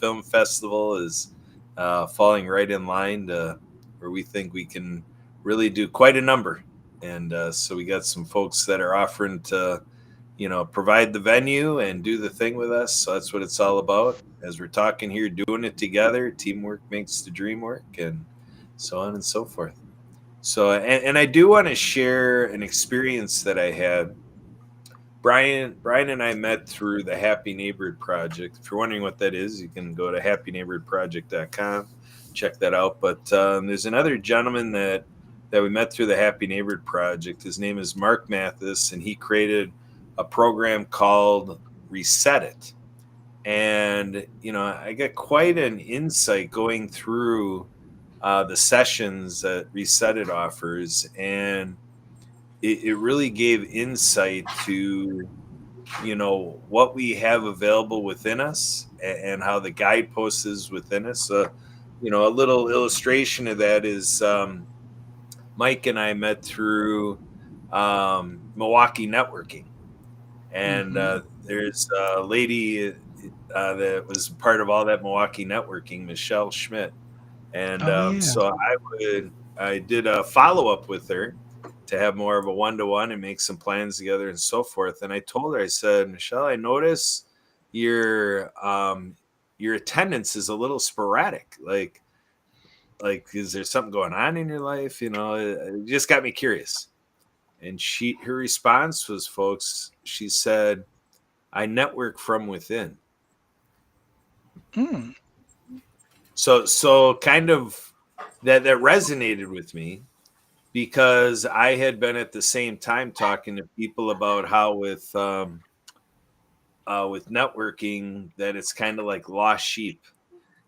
Film Festival is falling right in line to where we think we can really do quite a number. And so we got some folks that are offering to, provide the venue and do the thing with us. So that's what it's all about. As we're talking here, doing it together, teamwork makes the dream work, and so on and so forth. So, and I do want to share an experience that I had. Brian and I met through the Happy Neighborhood Project. If you're wondering what that is, you can go to happyneighborhoodproject.com, check that out. But there's another gentleman that we met through the Happy Neighborhood Project. His name is Mark Mathis, and he created a program called Reset It. And, I got quite an insight going through the sessions that Reset It offers. And it really gave insight to, what we have available within us and how the guidepost is within us. A little illustration of that is Mike and I met through Milwaukee networking. And there's a lady that was part of all that Milwaukee networking, Michelle Schmidt. And so I did a follow-up with her to have more of a one-to-one and make some plans together and so forth. And I told her, I said, Michelle, I notice your attendance is a little sporadic. Like, is there something going on in your life? It just got me curious. And her response was, folks, she said, I network from within. So kind of that resonated with me, because I had been at the same time talking to people about how with networking that it's kind of like lost sheep.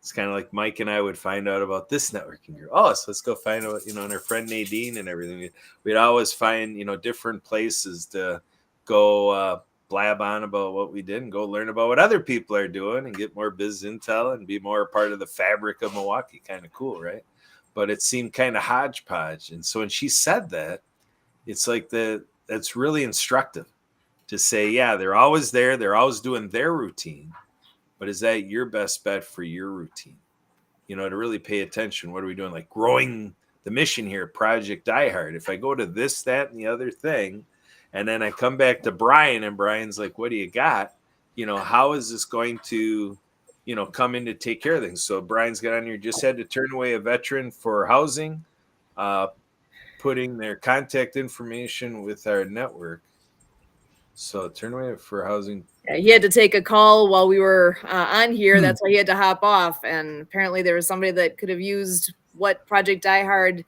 It's kind of like Mike and I would find out about this networking group. Oh, so let's go find out, and our friend Nadine and everything. We'd always find, different places to go blab on about what we did and go learn about what other people are doing and get more biz intel and be more a part of the fabric of Milwaukee. Kind of cool, right? But it seemed kind of hodgepodge. And so when she said that, it's like that's really instructive to say, yeah, they're always there. They're always doing their routine. But is that your best bet for your routine? To really pay attention. What are we doing? Like growing the mission here at Project Diehard. If I go to this, that, and the other thing, and then I come back to Brian and Brian's like, what do you got? How is this going to, come in to take care of things? So Brian's got on here, just had to turn away a veteran for housing, putting their contact information with our network. So turn away for housing. Yeah, he had to take a call while we were on here. That's why he had to hop off. And apparently there was somebody that could have used what Project Diehard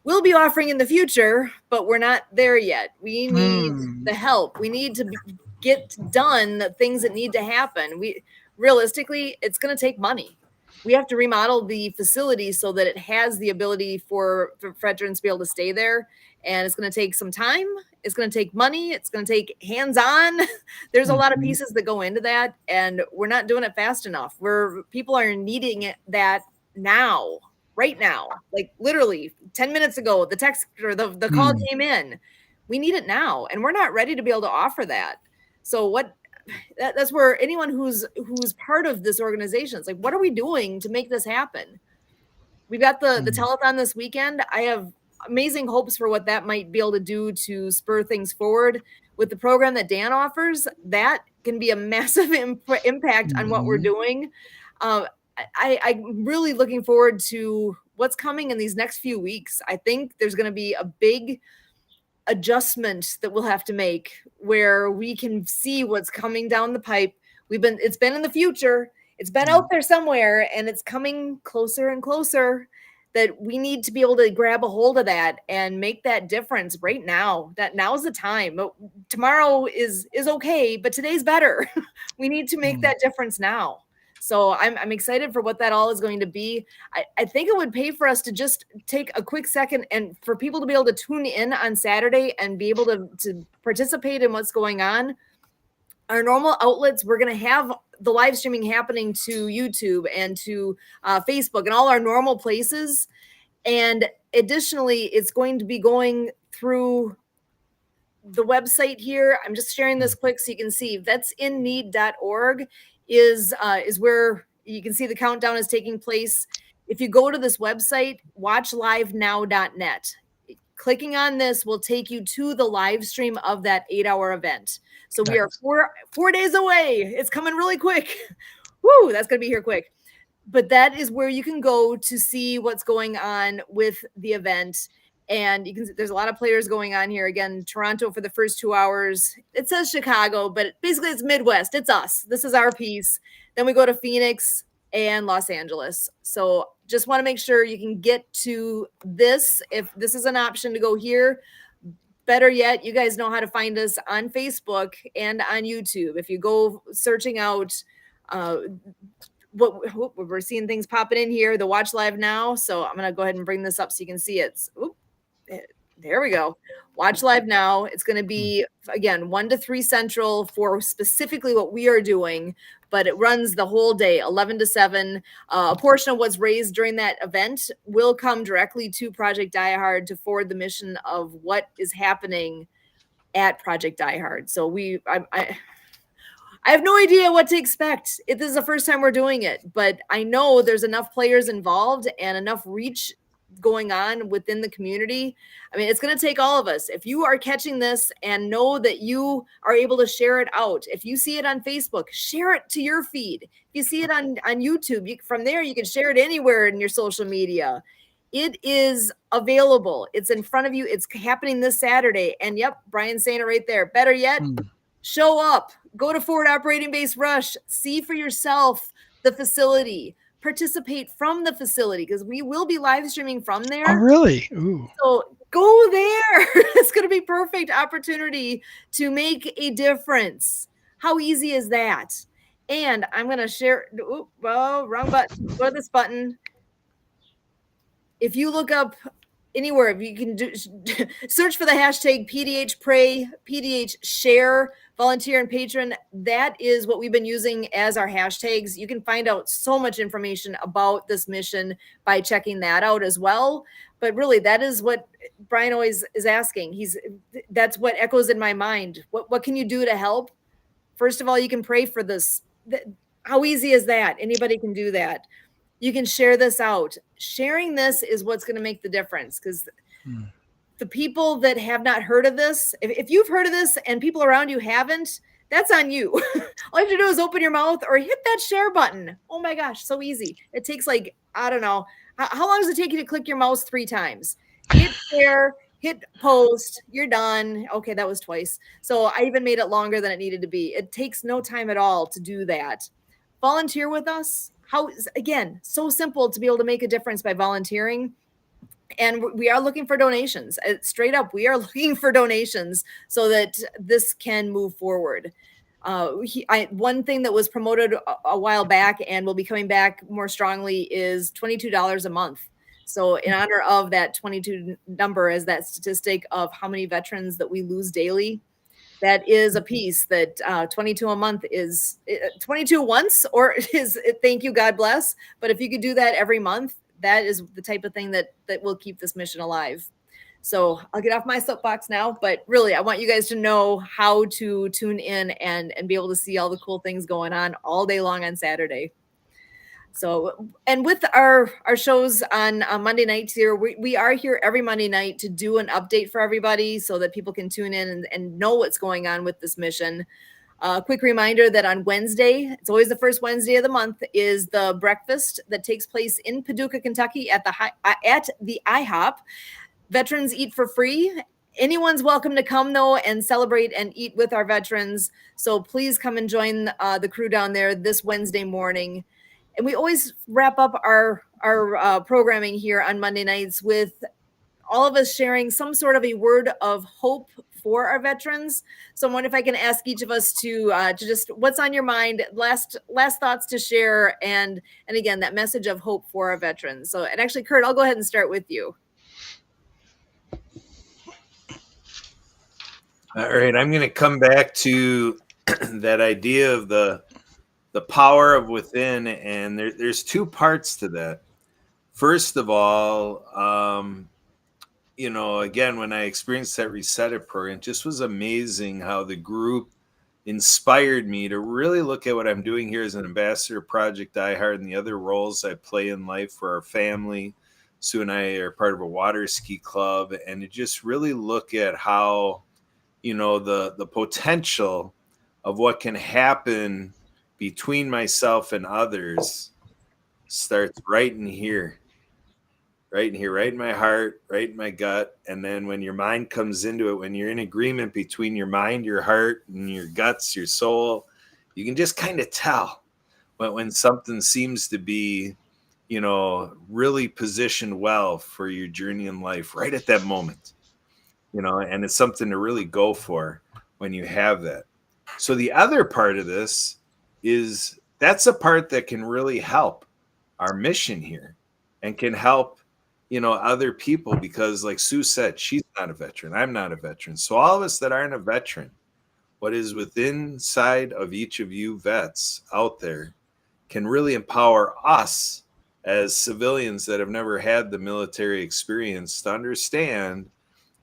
will be offering in the future, but we're not there yet. We need the help. We need to get done the things that need to happen. Realistically, it's going to take money. we have to remodel the facility so that it has the ability for veterans to be able to stay there. And it's going to take some time. It's going to take money. It's going to take hands-on. There's a lot of pieces that go into that, and we're not doing it fast enough. People are needing that now, right now, like literally 10 minutes ago, the text or the call came in. We need it now, and we're not ready to be able to offer that. So that's where anyone who's part of this organization, it's like, what are we doing to make this happen? We've got the telethon this weekend. I have amazing hopes for what that might be able to do to spur things forward. With the program that Dan offers, that can be a massive impact on what we're doing. I'm really looking forward to what's coming in these next few weeks. I think there's going to be a big adjustment that we'll have to make where we can see what's coming down the pipe. It's been in the future. It's been out there somewhere, and it's coming closer and closer, that we need to be able to grab a hold of that and make that difference right now. That now's the time. Tomorrow is okay, but today's better. We need to make that difference now. So I'm excited for what that all is going to be. I think it would pay for us to just take a quick second and for people to be able to tune in on Saturday and be able to participate in what's going on. Our normal outlets, we're going to have the live streaming happening to YouTube and to Facebook and all our normal places. And additionally, it's going to be going through the website here. I'm just sharing this quick so you can see vetsinneed.org is where you can see the countdown is taking place. If you go to this website, watchlivenow.net. Clicking on this will take you to the live stream of that 8-hour event. So we are four days away. It's coming really quick. Woo, that's going to be here quick. But that is where you can go to see what's going on with the event. And there's a lot of players going on here. Again, Toronto for the first 2 hours. It says Chicago, but basically it's Midwest. It's us. This is our piece. Then we go to Phoenix and Los Angeles. So just want to make sure you can get to this. If this is an option to go here, better yet, you guys know how to find us on Facebook and on YouTube. If you go searching out what we're seeing things popping in here, the Watch Live Now. So I'm going to go ahead and bring this up so you can see it. There we go. Watch Live Now. It's going to be, again, 1 to 3 Central for specifically what we are doing, but it runs the whole day, 11 to 7. A portion of what's raised during that event will come directly to Project Die Hard to forward the mission of what is happening at Project Die Hard. So I have no idea what to expect. This is the first time we're doing it, but I know there's enough players involved and enough reach going on within the community. I mean, it's going to take all of us. If you are catching this and know that you are able to share it out, if you see it on Facebook, share it to your feed. If you see it on YouTube, from there, you can share it anywhere in your social media. It is available. It's in front of you. It's happening this Saturday. And yep, Brian's saying it right there. Better yet, show up, go to Forward Operating Base Rush, see for yourself the facility. Participate from the facility because we will be live streaming from there. Oh, really? Ooh. So go there. It's going to be perfect opportunity to make a difference. How easy is that? And I'm going to share. Wrong button. Go to this button. If you look up anywhere, if you can search for the hashtag PDH Pray, PDH Share, Volunteer and Patron. That is what we've been using as our hashtags. You can find out so much information about this mission by checking that out as well. But really, that is what Brian always is asking. That's what echoes in my mind. What can you do to help? First of all, you can pray for this. How easy is that? Anybody can do that. You can share this out. Sharing this is what's going to make the difference because the people that have not heard of this, if you've heard of this and people around you haven't, that's on you. All you have to do is open your mouth or hit that share button. Oh my gosh, so easy. It takes I don't know. How long does it take you to click your mouse 3 times? Hit share, hit post, you're done. Okay, that was twice. So I even made it longer than it needed to be. It takes no time at all to do that. Volunteer with us. Again, so simple to be able to make a difference by volunteering. And we are looking for donations. Straight up, we are looking for donations so that this can move forward. One thing that was promoted a while back and will be coming back more strongly is $22 a month. So in honor of that 22 number as that statistic of how many veterans that we lose daily, that is a piece that 22 a month is 22 once, or is thank you, God bless. But if you could do that every month, that is the type of thing that will keep this mission alive. So I'll get off my soapbox now, but really I want you guys to know how to tune in and be able to see all the cool things going on all day long on Saturday. So, and with our shows on Monday nights here, we are here every Monday night to do an update for everybody so that people can tune in and know what's going on with this mission. Quick reminder that on Wednesday, it's always the first Wednesday of the month, is the breakfast that takes place in Paducah, Kentucky at the IHOP. Veterans eat for free. Anyone's welcome to come though and celebrate and eat with our veterans. So please come and join the crew down there this Wednesday morning. And we always wrap up our programming here on Monday nights with all of us sharing some sort of a word of hope for our veterans. So I wonder if I can ask each of us to just what's on your mind, last thoughts to share, and again that message of hope for our veterans. So, and actually, Kurt, I'll go ahead and start with you. All right, I'm going to come back to that idea of the power of within, and there's two parts to that. First of all, again, when I experienced that Reset program, it just was amazing how the group inspired me to really look at what I'm doing here as an ambassador of Project iHeart and the other roles I play in life for our family. Sue and I are part of a water ski club, and to just really look at how the potential of what can happen between myself and others starts right in here, right in my heart, right in my gut. And then when your mind comes into it, when you're in agreement between your mind, your heart, and your guts, your soul, you can just kind of tell when something seems to be, really positioned well for your journey in life right at that moment. And it's something to really go for when you have that. So the other part of this is that's a part that can really help our mission here and can help, other people, because like Sue said, she's not a veteran. I'm not a veteran. So all of us that aren't a veteran, what is within inside of each of you vets out there can really empower us as civilians that have never had the military experience to understand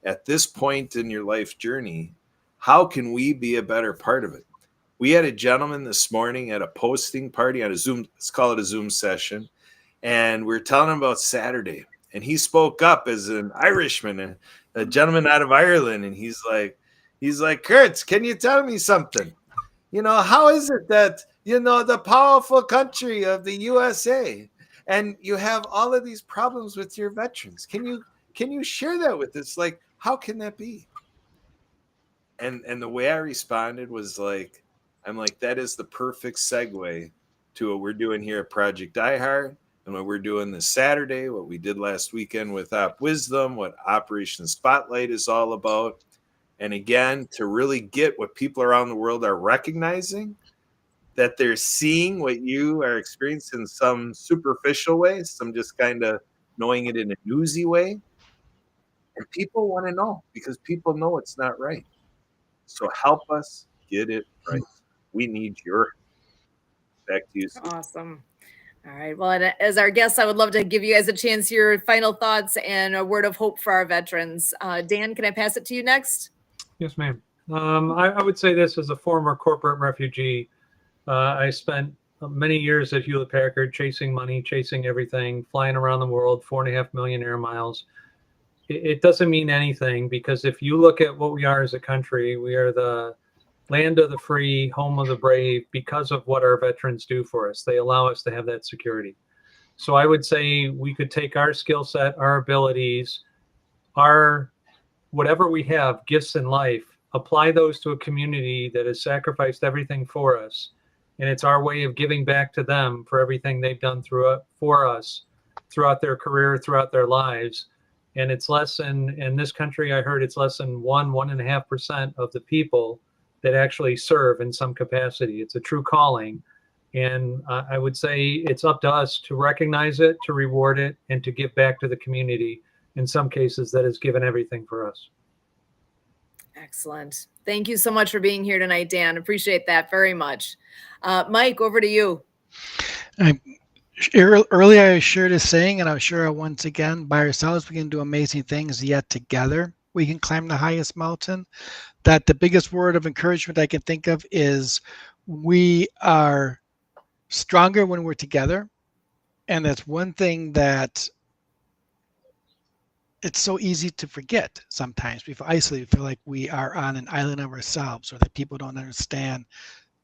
at this point in your life journey, how can we be a better part of it? We had a gentleman this morning at a posting party on a Zoom, let's call it a Zoom session, and we're telling him about Saturday. And he spoke up as an Irishman, a gentleman out of Ireland, and he's like, Kurt, can you tell me something? How is it that, the powerful country of the USA, and you have all of these problems with your veterans? Can you share that with us? Like, how can that be? And the way I responded was like, I'm like, that is the perfect segue to what we're doing here at Project iHeart and what we're doing this Saturday, what we did last weekend with Op Wisdom, what Operation Spotlight is all about. And again, to really get what people around the world are recognizing, that they're seeing what you are experiencing in some superficial way, some just kind of knowing it in a newsy way. And people want to know because people know it's not right. So help us get it right. We need your back to you, Steve. Awesome. All right. Well, and as our guests, I would love to give you guys a chance, your final thoughts and a word of hope for our veterans. Dan, can I pass it to you next? Yes, ma'am. I would say this as a former corporate refugee. I spent many years at Hewlett Packard chasing money, chasing everything, flying around the world, 4.5 million air miles. It doesn't mean anything, because if you look at what we are as a country, we are the land of the free, home of the brave, because of what our veterans do for us. They allow us to have that security. So I would say we could take our skill set, our abilities, our whatever we have, gifts in life, apply those to a community that has sacrificed everything for us. And it's our way of giving back to them for everything they've done for us throughout their career, throughout their lives. And it's less than, in this country, I heard it's less than 1.5% of the people that actually serve in some capacity. It's a true calling. And I would say it's up to us to recognize it, to reward it, and to give back to the community. In some cases, that has given everything for us. Excellent. Thank you so much for being here tonight, Dan. Appreciate that very much. Mike, over to you. Earlier, I shared a saying, and I'll share it once again. By ourselves, we can do amazing things, yet together, we can climb the highest mountain. That the biggest word of encouragement I can think of is we are stronger when we're together. And that's one thing that it's so easy to forget sometimes. We feel isolated, feel like we are on an island of ourselves, or that people don't understand.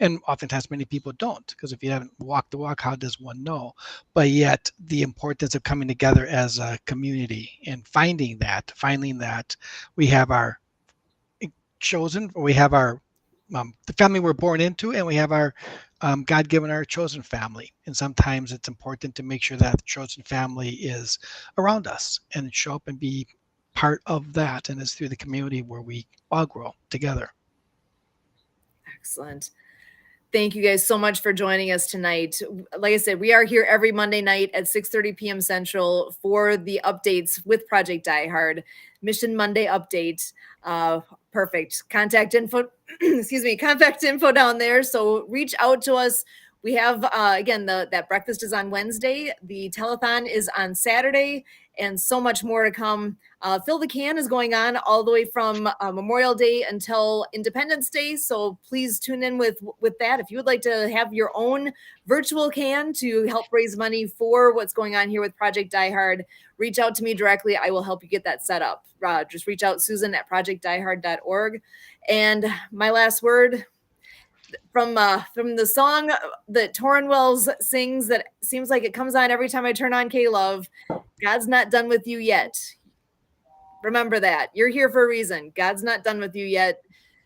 And oftentimes many people don't, because if you haven't walked the walk, how does one know? But yet the importance of coming together as a community and finding that we have our chosen, we have our the family we're born into, and we have our God-given, our chosen family. And sometimes it's important to make sure that the chosen family is around us and show up and be part of that. And it's through the community where we all grow together. Excellent. Thank you guys so much for joining us tonight. Like I said, we are here every Monday night at 6:30 p.m. Central for the updates with Project Die Hard, Mission Monday update. Perfect. Contact info, contact info down there. So reach out to us. We have, again, that breakfast is on Wednesday. The telethon is on Saturday, and so much more to come. Fill the Can is going on all the way from Memorial Day until Independence Day. So please tune in with that. If you would like to have your own virtual can to help raise money for what's going on here with Project Die Hard, reach out to me directly. I will help you get that set up. Just reach out, Susan at projectdiehard.org. And my last word from the song that Torrin Wells sings that seems like it comes on every time I turn on K-Love. God's not done with you yet. Remember that. You're here for a reason. God's not done with you yet.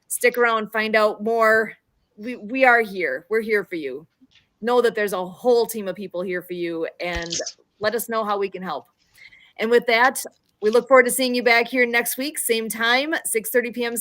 Stick around, find out more. We are here. We're here for you. Know that there's a whole team of people here for you, and let us know how we can help. And with that, we look forward to seeing you back here next week, same time, 6:30 p.m.